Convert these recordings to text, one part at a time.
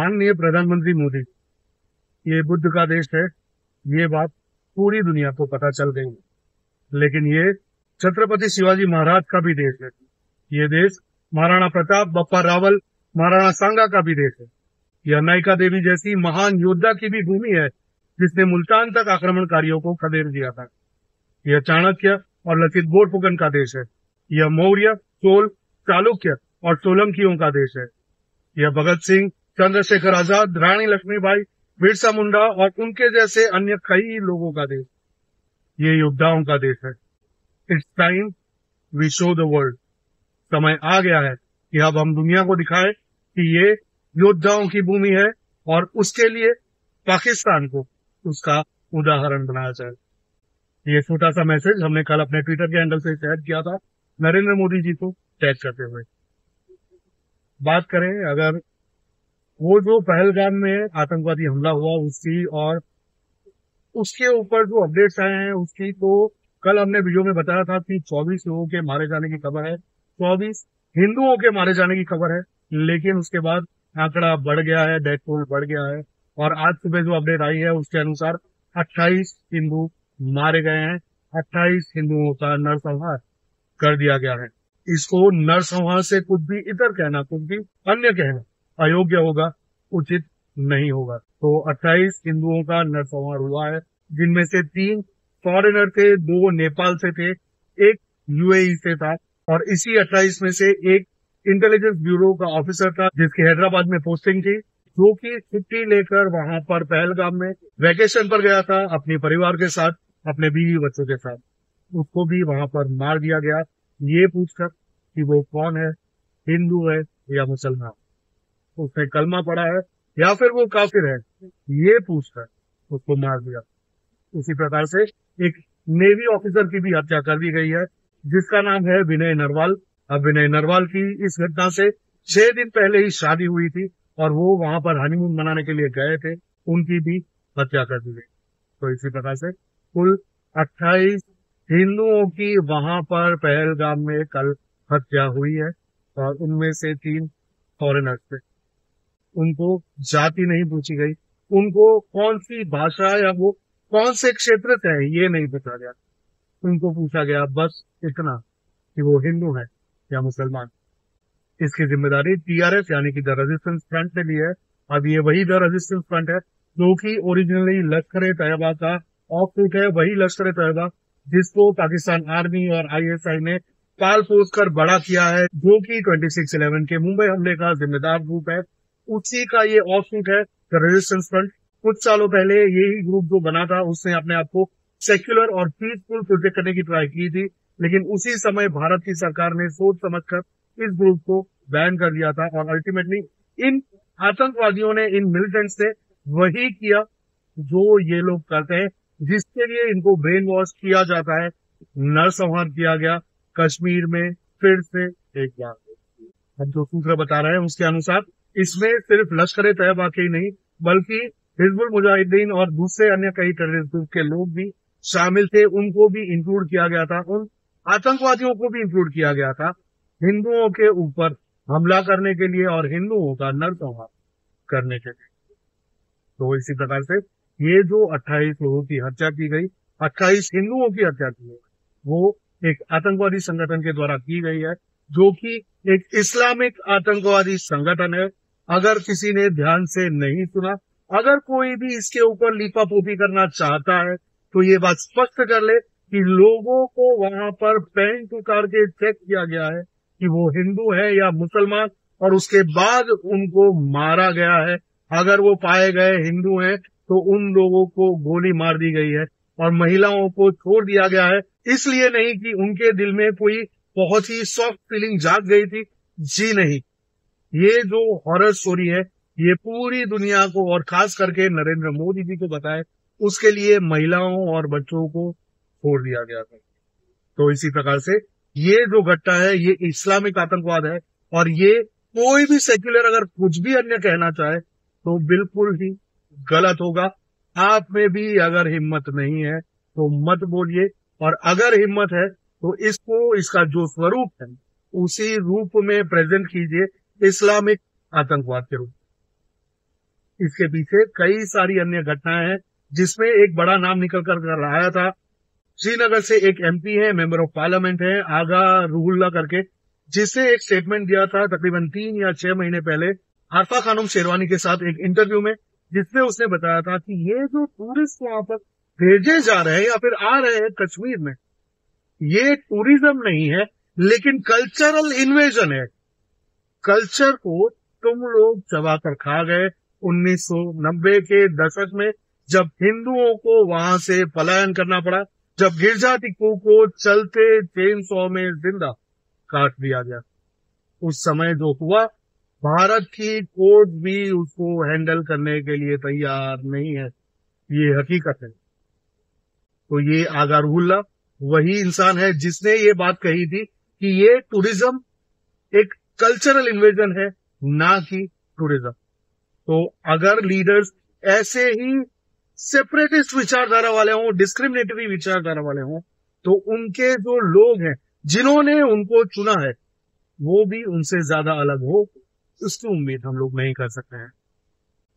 माननीय प्रधानमंत्री मोदी, ये बुद्ध का देश है, ये बात पूरी दुनिया को पता चल गई है। लेकिन ये छत्रपति शिवाजी महाराज का भी देश है। ये देश महाराणा प्रताप, बप्पा रावल, महाराणा सांगा का भी देश है। यह नायिका देवी जैसी महान योद्धा की भी भूमि है, जिसने मुल्तान तक आक्रमणकारियों को खदेड़ दिया था। यह चाणक्य और लचित बोरफुकन का देश है। यह मौर्य, चोल, चालुक्य और सोलंकियों का देश है। यह भगत सिंह, चंद्रशेखर आजाद, रानी लक्ष्मीबाई, बिरसा मुंडा और उनके जैसे अन्य कई लोगों का देश, ये योद्धाओं का देश है। It's time we show the world. समय आ गया है कि अब हम दुनिया को दिखाएं कि ये योद्धाओं की भूमि है और उसके लिए पाकिस्तान को उसका उदाहरण बनाया जाए। ये छोटा सा मैसेज हमने कल अपने ट्विटर के हैंडल से शेयर किया था, नरेंद्र मोदी जी को टैग करते हुए। बात करें अगर वो जो पहलगाम में आतंकवादी हमला हुआ उसकी और उसके ऊपर जो अपडेट्स आए हैं उसकी, तो कल हमने वीडियो में बताया था कि 24 लोगों के मारे जाने की खबर है, 24 हिंदुओं के मारे जाने की खबर है। लेकिन उसके बाद आंकड़ा बढ़ गया है, डेथ टोल बढ़ गया है और आज सुबह जो अपडेट आई है उसके अनुसार 28 हिंदू मारे गए हैं। 28 हिंदुओं का नरसंहार कर दिया गया है। इसको नरसंहार से कुछ भी इतर कहना, कुछ भी अन्य कहना अयोग्य होगा, उचित नहीं होगा। तो 28 हिंदुओं का नरसंहार हुआ है, जिनमें से 3 फॉरेनर थे, 2 नेपाल से थे, 1 यूएई से था और इसी 28 में से एक इंटेलिजेंस ब्यूरो का ऑफिसर था जिसकी हैदराबाद में पोस्टिंग थी, जो कि छुट्टी लेकर वहां पर पहलगाम में वैकेशन पर गया था अपने परिवार के साथ, अपने बीवी बच्चों के साथ। उसको भी वहां पर मार दिया गया, ये पूछकर कि वो कौन है, हिंदू है या मुसलमान, उसने कलमा पढ़ा है या फिर वो काफिर है, ये पूछकर उसको मार दिया। उसी प्रकार से एक नेवी ऑफिसर की भी हत्या कर दी गई है, जिसका नाम है विनय नरवाल। अब विनय नरवाल की इस घटना से 6 दिन पहले ही शादी हुई थी और वो वहां पर हनीमून मनाने के लिए गए थे, उनकी भी हत्या कर दी गई। तो इसी प्रकार से कुल 28 हिंदुओं की वहां पर पहलगाम में कल हत्या हुई है और उनमें से 3 फॉरेनर्स थे। उनको जाति नहीं पूछी गई, उनको कौन सी भाषा या वो कौन से क्षेत्र से है ये नहीं पूछा गया। उनको पूछा गया बस इतना कि वो हिंदू है या मुसलमान। इसकी जिम्मेदारी टीआरएस यानी कि द रेजिस्टेंस फ्रंट ने ली है। अब ये वही द रेजिस्टेंस फ्रंट है जो कि ओरिजिनली लश्कर तैयबा का ऑफशूट है, वही लश्कर तैयबा जिसको पाकिस्तान आर्मी और आईएसआई ने पाल पोस कर बड़ा किया है, जो कि 26/11 के मुंबई हमले का जिम्मेदार ग्रुप है। उसी का ये ऑफशूट है द रेजिस्टेंस फ्रंट। कुछ सालों पहले यही ग्रुप जो बना था उसने अपने आप को सेक्युलर और पीसफुल प्रोजेक्ट करने की ट्राई की थी, लेकिन उसी समय भारत की सरकार ने सोच समझकर इस ग्रुप को बैन कर दिया था और अल्टीमेटली इन आतंकवादियों ने, इन मिलिटेंट्स ने वही किया जो ये लोग करते हैं, जिसके लिए इनको ब्रेन वॉश किया जाता है। नरसंहार किया गया कश्मीर में फिर से एक बार। हम जो सूत्र बता रहे हैं उसके अनुसार इसमें सिर्फ लश्कर तैयबा के ही नहीं बल्कि हिजबुल मुजाहिदीन और दूसरे अन्य कई टेररिस्ट ग्रुप के लोग भी शामिल थे, उनको भी इंक्लूड किया गया था, उन आतंकवादियों को भी इंक्लूड किया गया था हिंदुओं के ऊपर हमला करने के लिए और हिंदुओं का नरसंहार करने के लिए। तो इसी प्रकार से ये जो 28 लोगों की हत्या की गई, 28 हिंदुओं की हत्या की गई, वो एक आतंकवादी संगठन के द्वारा की गई है, जो कि एक इस्लामिक आतंकवादी संगठन है। अगर किसी ने ध्यान से नहीं सुना, अगर कोई भी इसके ऊपर लीपापोती करना चाहता है तो ये बात स्पष्ट कर ले कि लोगों को वहां पर पैंट उतार के चेक किया गया है कि वो हिंदू है या मुसलमान और उसके बाद उनको मारा गया है। अगर वो पाए गए हिंदू हैं तो उन लोगों को गोली मार दी गई है और महिलाओं को छोड़ दिया गया है, इसलिए नहीं कि उनके दिल में कोई बहुत ही सॉफ्ट फीलिंग जाग गई थी, जी नहीं। ये जो हॉरर स्टोरी है ये पूरी दुनिया को और खास करके नरेंद्र मोदी जी को बताए, उसके लिए महिलाओं और बच्चों को छोड़ दिया गया था। तो इसी प्रकार से ये जो घटना है ये इस्लामिक आतंकवाद है और ये कोई भी सेक्युलर अगर कुछ भी अन्य कहना चाहे तो बिल्कुल ही गलत होगा। आप में भी अगर हिम्मत नहीं है तो मत बोलिए, और अगर हिम्मत है तो इसको, इसका जो स्वरूप है उसी रूप में प्रेजेंट कीजिए, इस्लामिक आतंकवाद के रूप। इसके पीछे कई सारी अन्य घटनाएं हैं, जिसमें एक बड़ा नाम निकल कर आया था। श्रीनगर से एक एमपी है, मेंबर ऑफ पार्लियामेंट है, आगा रूहुल्ला करके, जिसने एक स्टेटमेंट दिया था तकरीबन 3 या 6 महीने पहले आरफा खानम शेरवानी के साथ एक इंटरव्यू में, जिसमें उसने बताया था कि ये जो टूरिस्ट वहां पर भेजे जा रहे हैं या फिर आ रहे हैं कश्मीर में, ये टूरिज्म नहीं है लेकिन कल्चरल इन्वेजन है। कल्चर को तुम लोग चबा कर खा गए 1990 के दशक में, जब हिंदुओं को वहां से पलायन करना पड़ा, जब गिरजा टिक्कू को चलते चेन सॉ में जिंदा काट दिया गया। उस समय जो हुआ, भारत की कोर्ट भी उसको हैंडल करने के लिए तैयार नहीं है, ये हकीकत है। तो ये आगा रूहुल्ला वही इंसान है जिसने ये बात कही थी कि ये टूरिज्म एक कल्चरल इन्वेजन है, ना कि टूरिज्म। तो अगर लीडर्स ऐसे ही सेपरेटिस्ट विचारधारा वाले हों, डिस्क्रिमिनेटरी विचारधारा वाले हों, तो उनके जो लोग हैं जिन्होंने उनको चुना है, वो भी उनसे ज्यादा अलग हो, उसकी उम्मीद हम लोग नहीं कर सकते हैं।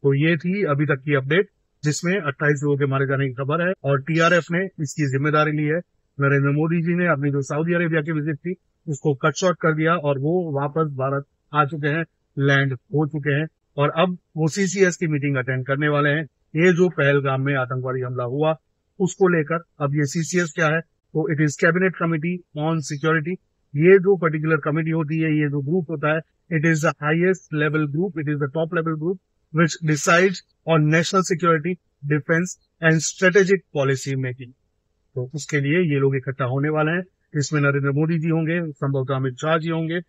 तो ये थी अभी तक की अपडेट, जिसमें 28 लोगों के मारे जाने की खबर है और टीआरएफ ने इसकी जिम्मेदारी ली है। नरेंद्र मोदी जी ने अपनी जो सऊदी अरेबिया की विजिट थी उसको कट शॉर्ट कर दिया और वो वापस भारत आ चुके हैं, लैंड हो चुके हैं और अब वो सीसीएस की मीटिंग अटेंड करने वाले हैं। ये जो पहलगाम में आतंकवादी हमला हुआ उसको लेकर अब ये सीसीएस क्या है, तो it is cabinet committee on security. ये जो पर्टिकुलर कमिटी होती है, ये जो ग्रुप होता है, it is the highest level group, it is the top level group which decides on national security, defense and strategic policy making। तो उसके लिए ये लोग इकट्ठा होने वाले हैं। इसमें नरेंद्र मोदी जी होंगे, संभवतः अमित शाह जी होंगे,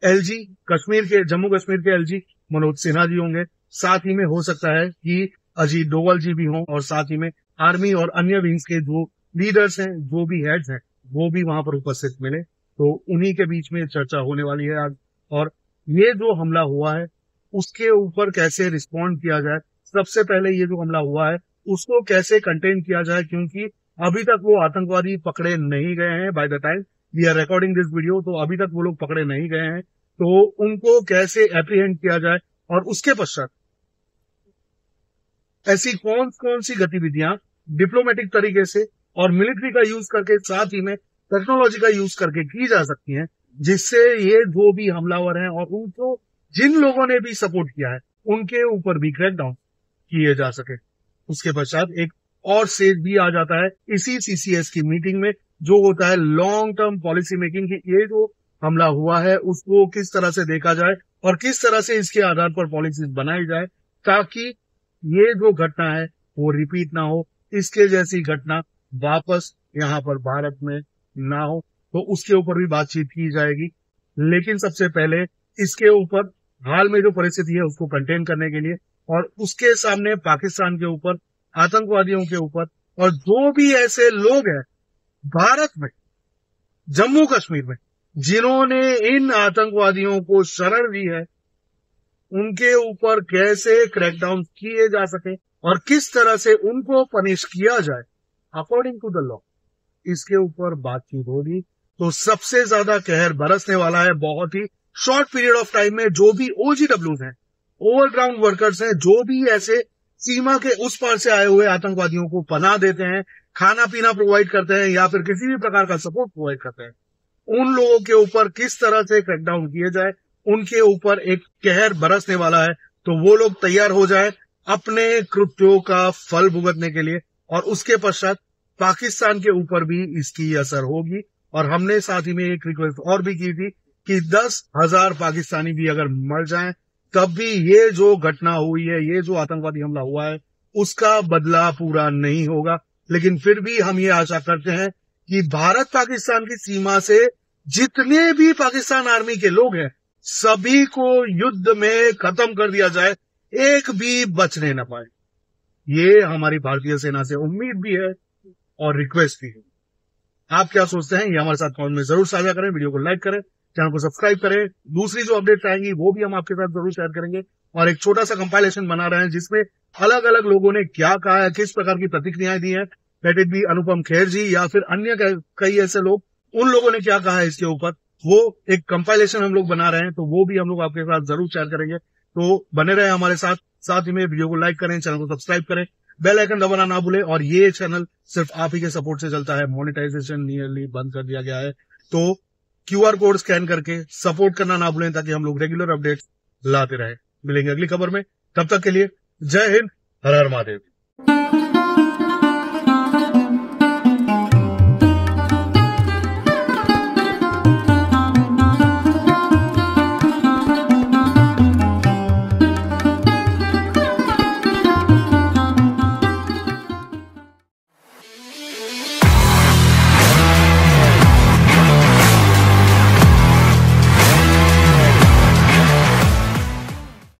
एलजी कश्मीर के, जम्मू कश्मीर के एलजी मनोज सिन्हा जी होंगे, साथ ही में हो सकता है कि अजीत डोवाल जी भी हों और साथ ही में आर्मी और अन्य विंग्स के जो लीडर्स हैं, जो भी हेड्स हैं, वो भी वहां पर उपस्थित मिले। तो उन्हीं के बीच में चर्चा होने वाली है आज। और ये जो हमला हुआ है उसके ऊपर कैसे रिस्पॉन्ड किया जाए, सबसे पहले ये जो हमला हुआ है उसको कैसे कंटेन किया जाए, क्योंकि अभी तक वो आतंकवादी पकड़े नहीं गए हैं। By the time we are recording this video, तो अभी तक वो लोग पकड़े नहीं गए हैं। तो उनको कैसे एप्रीहेंड किया जाए और उसके पश्चात ऐसी कौन कौन सी गतिविधियां डिप्लोमेटिक तरीके से और मिलिट्री का यूज करके, साथ ही में टेक्नोलॉजी का यूज करके की जा सकती हैं, जिससे ये जो भी हमलावर हैं और उनको जिन लोगों ने भी सपोर्ट किया है उनके ऊपर भी क्रैकडाउन किए जा सके। उसके पश्चात एक और स्टेज भी आ जाता है इसी सीसीएस की मीटिंग में, जो होता है लॉन्ग टर्म पॉलिसी मेकिंग की। ये जो हमला हुआ है उसको किस तरह से देखा जाए और किस तरह से इसके आधार पर पॉलिसीज बनाई जाए, ताकि ये जो घटना है वो रिपीट ना हो, इसके जैसी घटना वापस यहाँ पर भारत में ना हो। तो उसके ऊपर भी बातचीत की जाएगी। लेकिन सबसे पहले इसके ऊपर हाल में जो परिस्थिति है उसको कंटेन करने के लिए और उसके सामने पाकिस्तान के ऊपर, आतंकवादियों के ऊपर और जो भी ऐसे लोग हैं भारत में, जम्मू कश्मीर में, जिन्होंने इन आतंकवादियों को शरण दी है, उनके ऊपर कैसे क्रैकडाउन किए जा सके और किस तरह से उनको पनिश किया जाए अकॉर्डिंग टू द लॉ, इसके ऊपर बातचीत होगी। तो सबसे ज्यादा कहर बरसने वाला है बहुत ही शॉर्ट पीरियड ऑफ टाइम में जो भी ओजीडब्ल्यूज हैं, ओवरग्राउंड वर्कर्स हैं, जो भी ऐसे सीमा के उस पार से आए हुए आतंकवादियों को पनाह देते हैं, खाना पीना प्रोवाइड करते हैं या फिर किसी भी प्रकार का सपोर्ट प्रोवाइड करते हैं, उन लोगों के ऊपर किस तरह से क्रैकडाउन किए जाए, उनके ऊपर एक कहर बरसने वाला है। तो वो लोग तैयार हो जाए अपने कृत्यों का फल भुगतने के लिए और उसके पश्चात पाकिस्तान के ऊपर भी इसकी असर होगी। और हमने साथ ही में एक रिक्वेस्ट और भी की थी कि 10,000 पाकिस्तानी भी अगर मर जाएं तब भी ये जो घटना हुई है, ये जो आतंकवादी हमला हुआ है, उसका बदला पूरा नहीं होगा। लेकिन फिर भी हम ये आशा करते हैं कि भारत पाकिस्तान की सीमा से जितने भी पाकिस्तान आर्मी के लोग हैं सभी को युद्ध में खत्म कर दिया जाए, एक भी बचने न पाए। ये हमारी भारतीय सेना से उम्मीद भी है और रिक्वेस्ट भी है। आप क्या सोचते हैं ये हमारे साथ कमेंट में जरूर साझा करें, वीडियो को लाइक करें, चैनल को सब्सक्राइब करें। दूसरी जो अपडेट आएंगी वो भी हम आपके साथ जरूर शेयर करेंगे और एक छोटा सा कंपाइलेशन बना रहे हैं जिसमें अलग अलग लोगों ने क्या कहा है, किस प्रकार की प्रतिक्रियाएं दी है, let it be Anupam Kher जी या फिर अन्य कई ऐसे लोग, उन लोगों ने क्या कहा है इसके ऊपर, वो एक कंपाइलेशन हम लोग बना रहे हैं। तो वो भी हम लोग आपके साथ जरूर शेयर करेंगे। तो बने रहे हमारे साथ, साथ ही में वीडियो को लाइक करें, चैनल को सब्सक्राइब करें, बेल आइकन दबाना ना भूलें। और ये चैनल सिर्फ आप ही के सपोर्ट से चलता है, मोनेटाइजेशन नियरली बंद कर दिया गया है, तो QR कोड स्कैन करके सपोर्ट करना ना भूलें ताकि हम लोग रेगुलर अपडेट लाते रहे। मिलेंगे अगली खबर में, तब तक के लिए जय हिंद, हर हर महादेव।